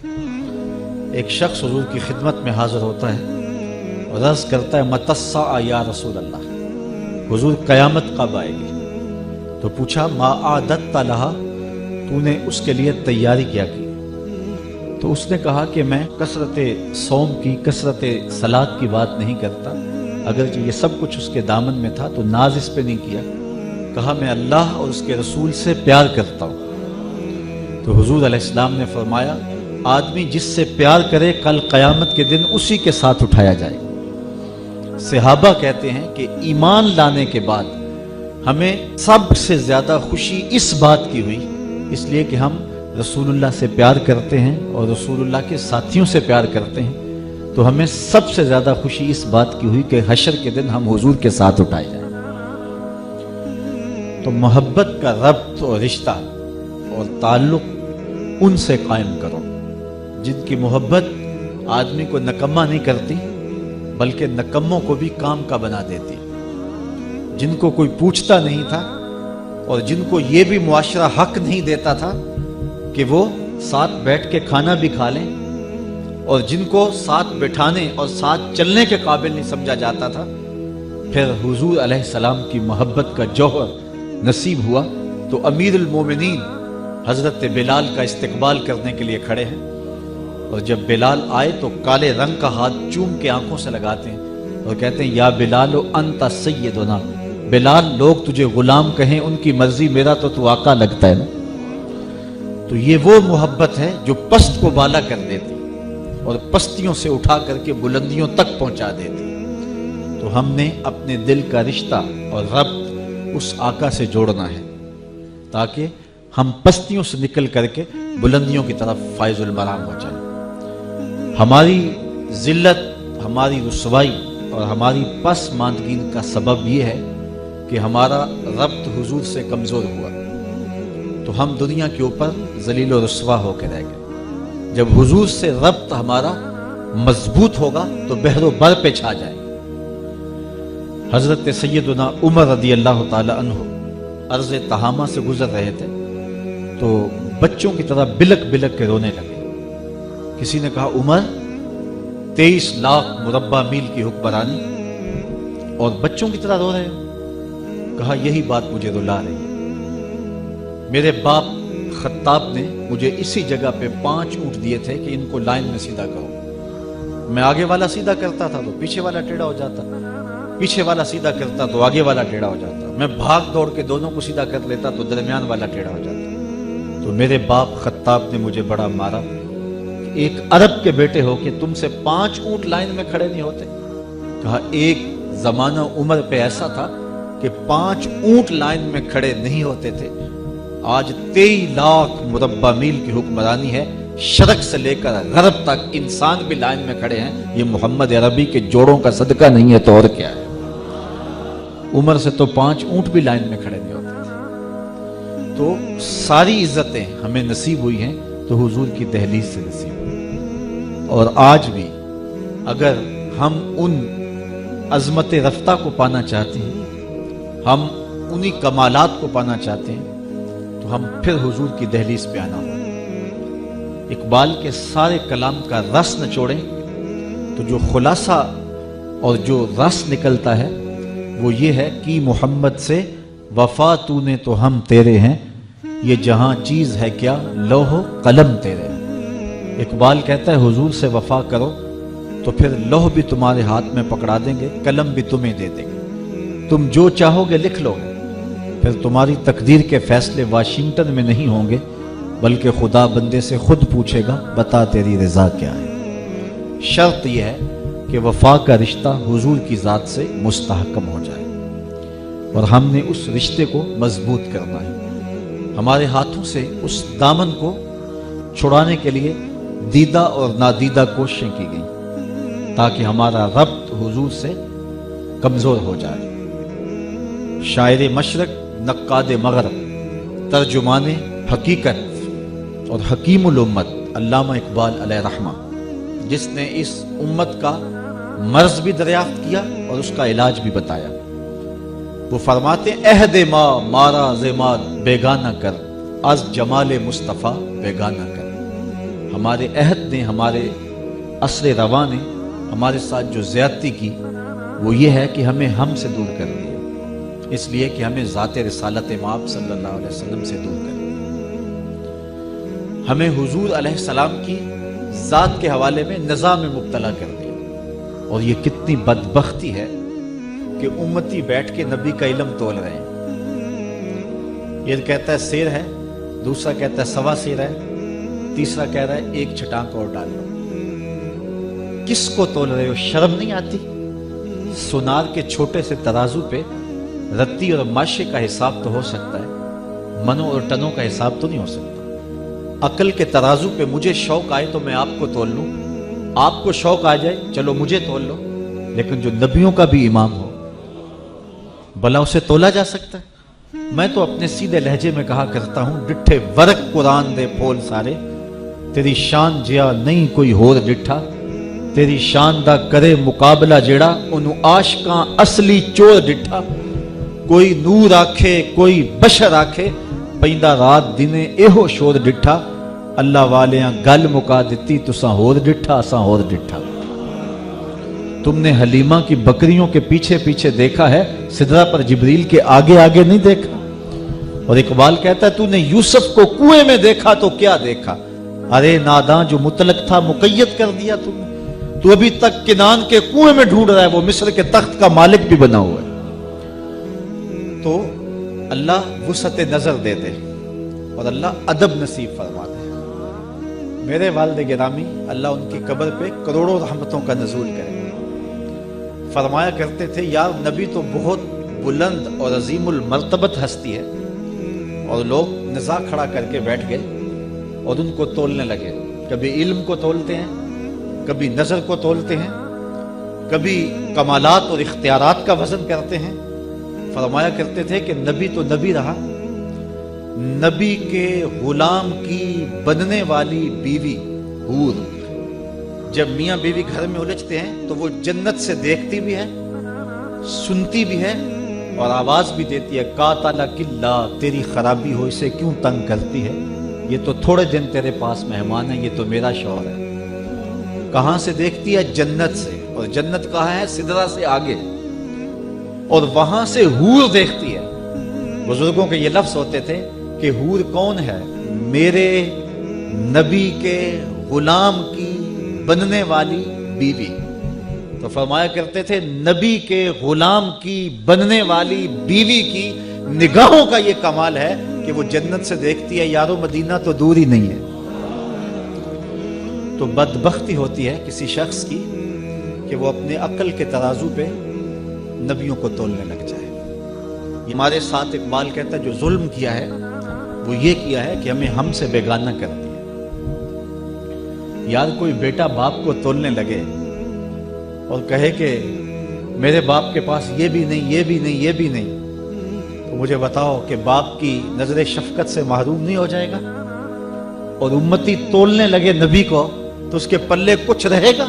ایک شخص حضور کی خدمت میں حاضر ہوتا ہے اور عرض کرتا ہے متسع یا رسول اللہ، حضور قیامت کب آئے گی؟ تو پوچھا ما اعددت لہا، تو نے اس کے لیے تیاری کیا کی؟ تو اس نے کہا کہ میں کثرت صوم کی، کثرت صلاۃ کی بات نہیں کرتا، اگرچہ یہ سب کچھ اس کے دامن میں تھا تو ناز اس پہ نہیں کیا، کہا میں اللہ اور اس کے رسول سے پیار کرتا ہوں۔ تو حضور علیہ السلام نے فرمایا آدمی جس سے پیار کرے کل قیامت کے دن اسی کے ساتھ اٹھایا جائے۔ صحابہ کہتے ہیں کہ ایمان لانے کے بعد ہمیں سب سے زیادہ خوشی اس بات کی ہوئی، اس لیے کہ ہم رسول اللہ سے پیار کرتے ہیں اور رسول اللہ کے ساتھیوں سے پیار کرتے ہیں، تو ہمیں سب سے زیادہ خوشی اس بات کی ہوئی کہ حشر کے دن ہم حضور کے ساتھ اٹھائے جائیں۔ تو محبت کا ربط اور رشتہ اور تعلق ان سے قائم کرو جن کی محبت آدمی کو نکما نہیں کرتی بلکہ نکموں کو بھی کام کا بنا دیتی، جن کو کوئی پوچھتا نہیں تھا اور جن کو یہ بھی معاشرہ حق نہیں دیتا تھا کہ وہ ساتھ بیٹھ کے کھانا بھی کھا لیں، اور جن کو ساتھ بٹھانے اور ساتھ چلنے کے قابل نہیں سمجھا جاتا تھا، پھر حضور علیہ السلام کی محبت کا جوہر نصیب ہوا تو امیر المومنین حضرت بلال کا استقبال کرنے کے لیے کھڑے ہیں، اور جب بلال آئے تو کالے رنگ کا ہاتھ چوم کے آنکھوں سے لگاتے ہیں اور کہتے ہیں یا بلال انت سیدنا، بلال لوگ تجھے غلام کہیں ان کی مرضی، میرا تو آقا لگتا ہے نا۔ تو یہ وہ محبت ہے جو پست کو بالا کر دیتی اور پستیوں سے اٹھا کر کے بلندیوں تک پہنچا دیتی۔ تو ہم نے اپنے دل کا رشتہ اور ربط اس آقا سے جوڑنا ہے تاکہ ہم پستیوں سے نکل کر کے بلندیوں کی طرف فائز المرام ہو جائیں۔ ہماری ذلت، ہماری رسوائی اور ہماری پسماندگی کا سبب یہ ہے کہ ہمارا ربط حضور سے کمزور ہوا، تو ہم دنیا کے اوپر ذلیل و رسوا ہو کے رہ گئے۔ جب حضور سے ربط ہمارا مضبوط ہوگا تو بحر و بر پہ چھا جائے۔ حضرت سیدنا عمر رضی اللہ تعالی عنہ ارض تہامہ سے گزر رہے تھے تو بچوں کی طرح بلک بلک کے رونے لگے۔ کسی نے کہا عمر 23 لاکھ مربع میل کی حکمرانی اور بچوں کی طرح رو رہے ہو؟ کہا یہی بات مجھے رلا رہی ہے، میرے باپ خطاب نے مجھے اسی جگہ پہ 5 اونٹ دیے تھے کہ ان کو لائن میں سیدھا کرو، میں آگے والا سیدھا کرتا تھا تو پیچھے والا ٹیڑھا ہو جاتا، پیچھے والا سیدھا کرتا تو آگے والا ٹیڑھا ہو جاتا، میں بھاگ دوڑ کے دونوں کو سیدھا کر لیتا تو درمیان والا ٹیڑھا ہو جاتا۔ تو میرے باپ خطاب نے مجھے بڑا مارا، ایک عرب کے بیٹے ہو کہ تم سے 5 اونٹ لائن میں کھڑے نہیں ہوتے۔ کہا ایک زمانہ عمر پہ ایسا تھا کہ 5 اونٹ لائن میں کھڑے نہیں ہوتے تھے، آج 23 لاکھ مربع میل کی حکمرانی ہے، شرق سے لے کر غرب تک انسان بھی لائن میں کھڑے ہیں، یہ محمد عربی کے جوڑوں کا صدقہ نہیں ہے تو اور کیا ہے۔ عمر سے تو 5 اونٹ بھی لائن میں کھڑے نہیں ہوتے تھے۔ تو ساری عزتیں ہمیں نصیب ہوئی ہیں تو حضور کی دہلیز سے نصیب ہوئی، اور آج بھی اگر ہم ان عظمت رفتہ کو پانا چاہتے ہیں، ہم انہی کمالات کو پانا چاہتے ہیں تو ہم پھر حضور کی دہلیز پہ آنا ہوگا۔ اقبال کے سارے کلام کا رس نچوڑیں تو جو خلاصہ اور جو رس نکلتا ہے وہ یہ ہے کہ محمد سے وفا تو نے تو ہم تیرے ہیں، یہ جہاں چیز ہے کیا لوح و قلم تیرے ہیں۔ اقبال کہتا ہے حضور سے وفا کرو تو پھر لوح بھی تمہارے ہاتھ میں پکڑا دیں گے، قلم بھی تمہیں دے دیں گے، تم جو چاہو گے لکھ لو گے، پھر تمہاری تقدیر کے فیصلے واشنگٹن میں نہیں ہوں گے بلکہ خدا بندے سے خود پوچھے گا بتا تیری رضا کیا ہے۔ شرط یہ ہے کہ وفا کا رشتہ حضور کی ذات سے مستحکم ہو جائے، اور ہم نے اس رشتے کو مضبوط کرنا ہے۔ ہمارے ہاتھوں سے اس دامن کو چھڑانے کے لیے دیدہ اور نادیدہ کوششیں کی گئیں تاکہ ہمارا ربط حضور سے کمزور ہو جائے۔ شاعر مشرق، نقاد مغرب، ترجمان حقیقت اور حکیم الامت علامہ اقبال علیہ رحمہ، جس نے اس امت کا مرض بھی دریافت کیا اور اس کا علاج بھی بتایا، وہ فرماتے عہد ما مارا زماد بیگانہ کر، از جمال مصطفیٰ بیگانہ کر۔ ہمارے عہد نے، ہمارے عصر رواں نے ہمارے ساتھ جو زیادتی کی وہ یہ ہے کہ ہمیں ہم سے دور کر دیا، اس لیے کہ ہمیں ذات رسالت مآب صلی اللہ علیہ وسلم سے دور کر دیا، ہمیں حضور علیہ السلام کی ذات کے حوالے میں نزاع میں مبتلا کر دیا۔ اور یہ کتنی بدبختی ہے کہ امتی بیٹھ کے نبی کا علم تول رہے ہیں، یہ کہتا ہے سیر ہے، دوسرا کہتا ہے سوا سیر ہے، تیسرا کہہ رہا ہے ایک چھٹانک اور ڈال لو۔ کس کو تول رہے ہو؟ شرم نہیں آتی؟ سونار کے چھوٹے سے ترازو پہ رتی اور ماشے کا حساب تو ہو سکتا ہے، منوں اور ٹنوں کا حساب تو نہیں ہو سکتا۔ عقل کے ترازو پہ مجھے شوق آئے تو میں آپ کو تول لوں، آپ کو شوق آ جائے چلو مجھے تول لو، لیکن جو نبیوں کا بھی امام ہو بھلا اسے تولا جا سکتا ہے؟ میں تو اپنے سیدھے لہجے میں کہا کرتا ہوں، ڈٹھے ورق قرآن دے پھول سارے، تیری شان جیا نہیں کوئی ہور ڈٹھا، تیری شان دا کرے مقابلہ جیڑا انہوں عاشقاں اصلی چور ڈٹھا، کوئی نور آکھے کوئی بشر آکھے، پیندہ رات دنے ایہو شور ڈٹھا، اللہ والیاں گل مکا دیتی تساں ہور ڈٹھا اساں ہور ڈٹھا۔ تم نے حلیمہ کی بکریوں کے پیچھے پیچھے دیکھا ہے، سدرہ پر جبریل کے آگے آگے نہیں دیکھا۔ اور اقبال کہتا ہے تو نے یوسف کو کنویں میں دیکھا تو کیا دیکھا، ارے ناداں جو مطلق تھا مقید کر دیا تم نے، تو ابھی تک کنان کے کنویں میں ڈھونڈ رہا ہے، وہ مصر کے تخت کا مالک بھی بنا ہوا ہے۔ تو اللہ وسعت نظر دے دے اور اللہ ادب نصیب فرما دے۔ میرے والد گرامی اللہ ان کی قبر پہ کروڑوں رحمتوں کا نزول کرے، فرمایا کرتے تھے یار نبی تو بہت بلند اور عظیم المرتبت ہستی ہے، اور لوگ نزاع کھڑا کر کے بیٹھ گئے اور ان کو تولنے لگے، کبھی علم کو تولتے ہیں، کبھی نظر کو تولتے ہیں، کبھی کمالات اور اختیارات کا وزن کرتے ہیں۔ فرمایا کرتے تھے کہ نبی تو نبی رہا، نبی کے غلام کی بننے والی بیوی حور، جب میاں بیوی گھر میں الجھتے ہیں تو وہ جنت سے دیکھتی بھی ہے، سنتی بھی ہے اور آواز بھی دیتی ہے، قاتلک اللہ، تیری خرابی ہو اسے کیوں تنگ کرتی ہے، یہ تو تھوڑے دن تیرے پاس مہمان ہے، یہ تو میرا شوہر ہے۔ کہاں سے دیکھتی ہے؟ جنت سے، اور جنت کہاں ہے؟ سدرہ سے آگے، اور وہاں سے حور دیکھتی ہے۔ بزرگوں کے یہ لفظ ہوتے تھے کہ حور کون ہے؟ میرے نبی کے غلام کی بننے والی بیوی۔ تو فرمایا کرتے تھے نبی کے غلام کی بننے والی بیوی کی نگاہوں کا یہ کمال ہے کہ وہ جنت سے دیکھتی ہے، یارو مدینہ تو دور ہی نہیں ہے۔ تو بدبختی ہوتی ہے کسی شخص کی کہ وہ اپنے عقل کے ترازو پہ نبیوں کو تولنے لگ جائے۔ ہمارے ساتھ اقبال کہتا ہے جو ظلم کیا ہے وہ یہ کیا ہے کہ ہمیں ہم سے بیگانہ کر دیا۔ یار کوئی بیٹا باپ کو تولنے لگے اور کہے کہ میرے باپ کے پاس یہ بھی نہیں، یہ بھی نہیں، یہ بھی نہیں، تو مجھے بتاؤ کہ باپ کی نظر شفقت سے محروم نہیں ہو جائے گا؟ اور امتی تولنے لگے نبی کو تو اس کے پلے کچھ رہے گا؟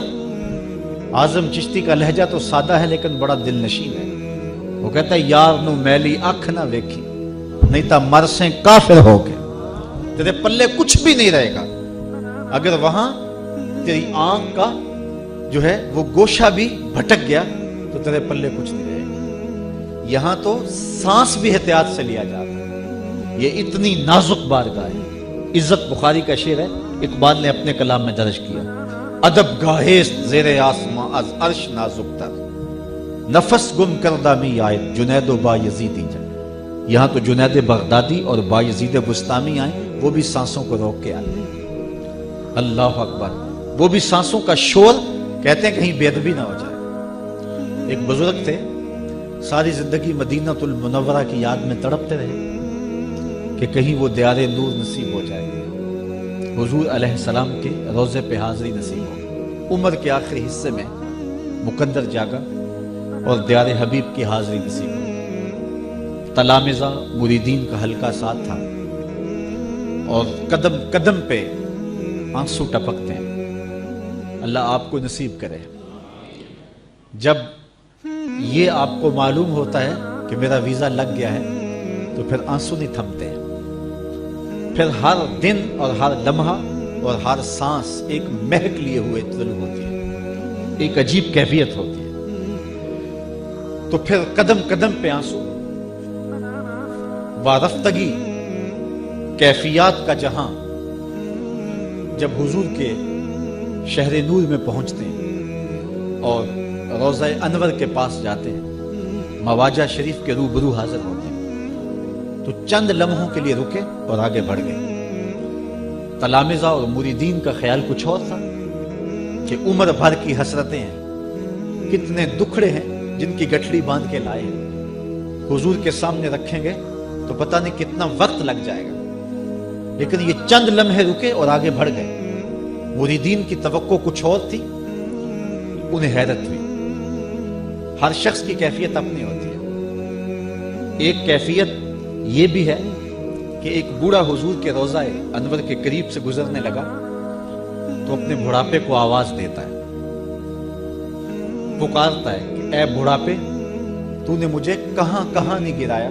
اعظم چشتی کا لہجہ تو سادہ ہے لیکن بڑا دل نشین ہے۔ وہ کہتا ہے یار نو میلی اکھ نہ ویکھی نہیں تا مرسیں کافر ہو کے، تیرے پلے کچھ بھی نہیں رہے گا اگر وہاں تیری آنکھ کا جو ہے وہ گوشہ بھی بھٹک گیا تو تیرے پلے کچھ نہیں رہے گا۔ یہاں تو سانس بھی احتیاط سے لیا جاتا ہے، یہ اتنی نازک بارگاہ ہے۔ عزت بخاری کا شعر ہے، اقبال نے اپنے کلام میں درج کیا، ادب گاہیست زیر آسماں از عرش نازک تر، نفس گم کردہ می آئے جنید و با یزیدی جائے۔ یہاں تو جنید بغدادی اور با یزید بستامی آئے، وہ بھی سانسوں کو روک کے آئے۔ اللہ اکبر، وہ بھی سانسوں کا شور، کہتے ہیں کہیں بے ادبی نہ ہو جائے۔ ایک بزرگ تھے، ساری زندگی مدینہ المنورہ کی یاد میں تڑپتے رہے کہ کہیں وہ دیار نور نصیب ہو جائے، حضور علیہ السلام کے روضے پہ حاضری نصیب ہو۔ عمر کے آخری حصے میں مقدر جاگا اور دیار حبیب کی حاضری نصیب ہو۔ تلامذہ مریدین کا حلقہ ساتھ تھا اور قدم قدم پہ آنسو ٹپکتے ہیں۔ اللہ آپ کو نصیب کرے۔ جب یہ آپ کو معلوم ہوتا ہے کہ میرا ویزا لگ گیا ہے تو پھر آنسو نہیں تھمتے ہیں، پھر ہر دن اور ہر لمحہ اور ہر سانس ایک مہک لیے ہوئے طلوع ہوتی ہے، ایک عجیب کیفیت ہوتی ہے۔ تو پھر قدم قدم پہ آنسو، وارفتگی، کیفیات کا جہاں، جب حضور کے شہر نور میں پہنچتے ہیں اور روضہ انور کے پاس جاتے ہیں، مواجہ شریف کے روبرو حاضر ہوتے ہیں، تو چند لمحوں کے لیے رکے اور آگے بڑھ گئے۔ تلامذہ اور مریدین کا خیال کچھ اور تھا کہ عمر بھر کی حسرتیں ہیں، کتنے دکھڑے ہیں جن کی گٹھڑی باندھ کے لائے ہیں، حضور کے سامنے رکھیں گے تو پتہ نہیں کتنا وقت لگ جائے گا، لیکن یہ چند لمحے رکے اور آگے بڑھ گئے۔ مریدین کی توقع کچھ اور تھی، انہیں حیرت ہوئی۔ ہر شخص کی کیفیت اپنی ہوتی ہے۔ ایک کیفیت یہ بھی ہے کہ ایک بوڑھا حضور کے روضہ انور کے قریب سے گزرنے لگا تو اپنے بڑھاپے کو آواز دیتا ہے، پکارتا ہے کہ اے بڑھاپے، تو نے مجھے کہاں کہاں نہیں گرایا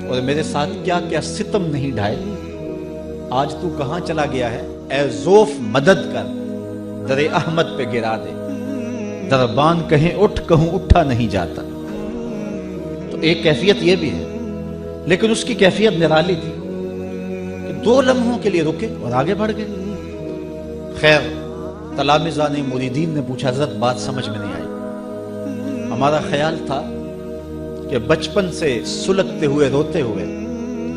اور میرے ساتھ کیا کیا ستم نہیں ڈھائے، آج تو کہاں چلا گیا ہے؟ اے ذوف مدد کر، در احمد پہ گرا دے، دربان کہیں اٹھ کہوں اٹھا نہیں جاتا۔ تو ایک کیفیت یہ بھی ہے، لیکن اس کی کیفیت نرالی تھی کہ 2 لمحوں کے لیے رکے اور آگے بڑھ گئے۔ خیر، تلامذہ نے، مریدین نے پوچھا، حضرت بات سمجھ میں نہیں آئی، ہمارا خیال تھا کہ بچپن سے سلگتے ہوئے، روتے ہوئے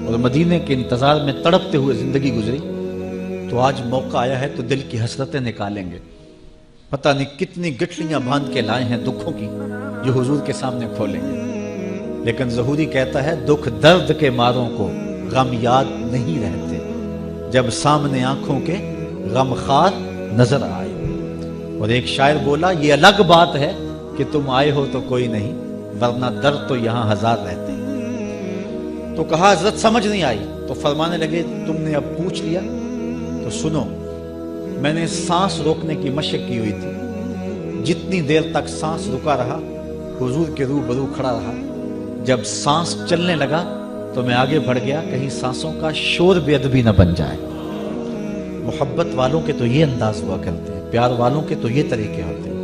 اور مدینے کے انتظار میں تڑپتے ہوئے زندگی گزری، تو آج موقع آیا ہے تو دل کی حسرتیں نکالیں گے، پتہ نہیں کتنی گٹھلیاں باندھ کے لائے ہیں دکھوں کی جو حضور کے سامنے کھولیں گے۔ لیکن ظہوری کہتا ہے دکھ درد کے ماروں کو غم یاد نہیں رہتے، جب سامنے آنکھوں کے غم خار نظر آئے۔ اور ایک شاعر بولا، یہ الگ بات ہے کہ تم آئے ہو تو کوئی نہیں، ورنہ درد تو یہاں ہزار رہتے۔ تو کہا حضرت سمجھ نہیں آئی، تو فرمانے لگے تم نے اب پوچھ لیا تو سنو، میں نے سانس روکنے کی مشق کی ہوئی تھی، جتنی دیر تک سانس رکا رہا حضور کے روبرو کھڑا رہا، جب سانس چلنے لگا تو میں آگے بڑھ گیا، کہیں سانسوں کا شور بے ادبی نہ بن جائے۔ محبت والوں کے تو یہ انداز ہوا کرتے ہیں، پیار والوں کے تو یہ طریقے ہوتے ہیں۔